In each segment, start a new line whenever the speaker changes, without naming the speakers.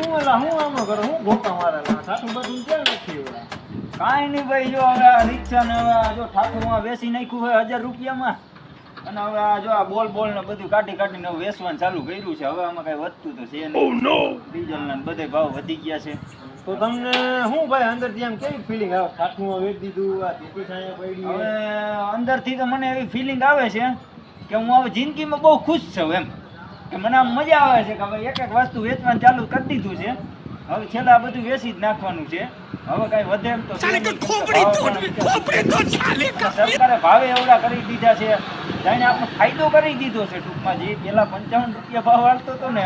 હું એલા હું આમાં કરો હું ગોપા મારેલા સાસુ બધું ક્યાં નથી એવડા
કાંઈ નહીં ભાઈ, જો હવે આ રિક્ષા ને હવે આ જો ઠાકોરમાં વેચી નાખ્યું હોય 1000 રૂપિયામાં, અને હવે આ જો આ બોલ ને બધું કાઢીને હવે વેચવાનું ચાલુ કર્યું છે. હવે આમાં કઈ વધતું તો છે નહીં. ડીઝલ ના બધે ભાવ વધી ગયા છે.
તો તમને શું ભાઈ અંદરથી આમ કેવી ફિલિંગ આવે? ઠાઠુમાં વેચ દીધું, આ ટીપી સાયા પડી.
હવે અંદરથી તો મને એવી ફિલિંગ આવે છે કે હું હવે જિંદગીમાં બહુ ખુશ છું એમ, કે મને આમ મજા આવે છે કે હવે એક વસ્તુ વેચવાનું ચાલુ કરી દીધું છે. હવે છેલ્લા બધું વેચી જ નાખવાનું છે. હવે કઈ વધે એમ તો સરકારે ભાવે એવડા કરી દીધા છે, જાણે આપણો ફાયદો કરી દીધો છે ટૂંકમાં. જે પેલા 55 રૂપિયા ભાવ આવતો હતો ને,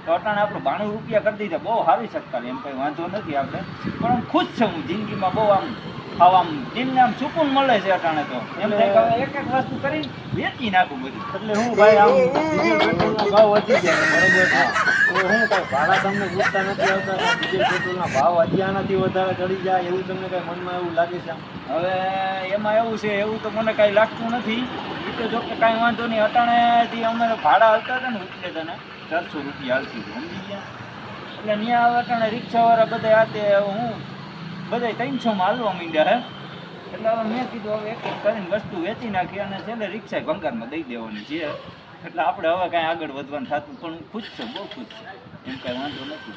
તો અટાણે આપણે 92 રૂપિયા કરી દીધા. બહુ સારી સરકાર, એમ કઈ વાંધો નથી આપણે, પણ હું ખુશ છું. હું જિંદગીમાં બહુ આમ આમ દિલને આમ સુકૂન મળે છે અટાણે. તો એમ થાય કે હવે એક વસ્તુ કરીને વેચી નાખું બધું.
એટલે હું ભાઈ આમ ડીઝલ પેટ્રોલના ભાવ વધી ગયા બરોબર છે, તો હું કઈ ભાડા તમને પૂછતા નથી આવતા? ડીઝલ પેટ્રોલના ભાવ હજી આનાથી વધારે ચડી જાય એવું તમને કઈ મનમાં એવું લાગે છે?
હવે એમાં એવું છે, એવું તો મને કાંઈ લાગતું નથી. એ તો જો કે કાંઈ વાંધો નહીં. અટાણેથી અમે ભાડા હાલતા હતા ને ઉપલેતાને 400 રૂપિયા હાલતી હતી, સમજી ગયા? એટલે ત્યાં અટાણે રિક્ષાવાળા બધા હાથે હું બધા 300માં હાલવા માંડ્યા હે. એટલે હવે મેં કીધું હવે એક કરીને વસ્તુ વેચી નાખી અને છેલ્લે રિક્ષા ભંગારમાં દઈ દેવાની છે. એટલે આપણે હવે કાંઈ આગળ વધવાનું થતું, પણ હું ખુશ છું, બહુ ખુશ છું, એમ કાંઈ વાંધો નથી.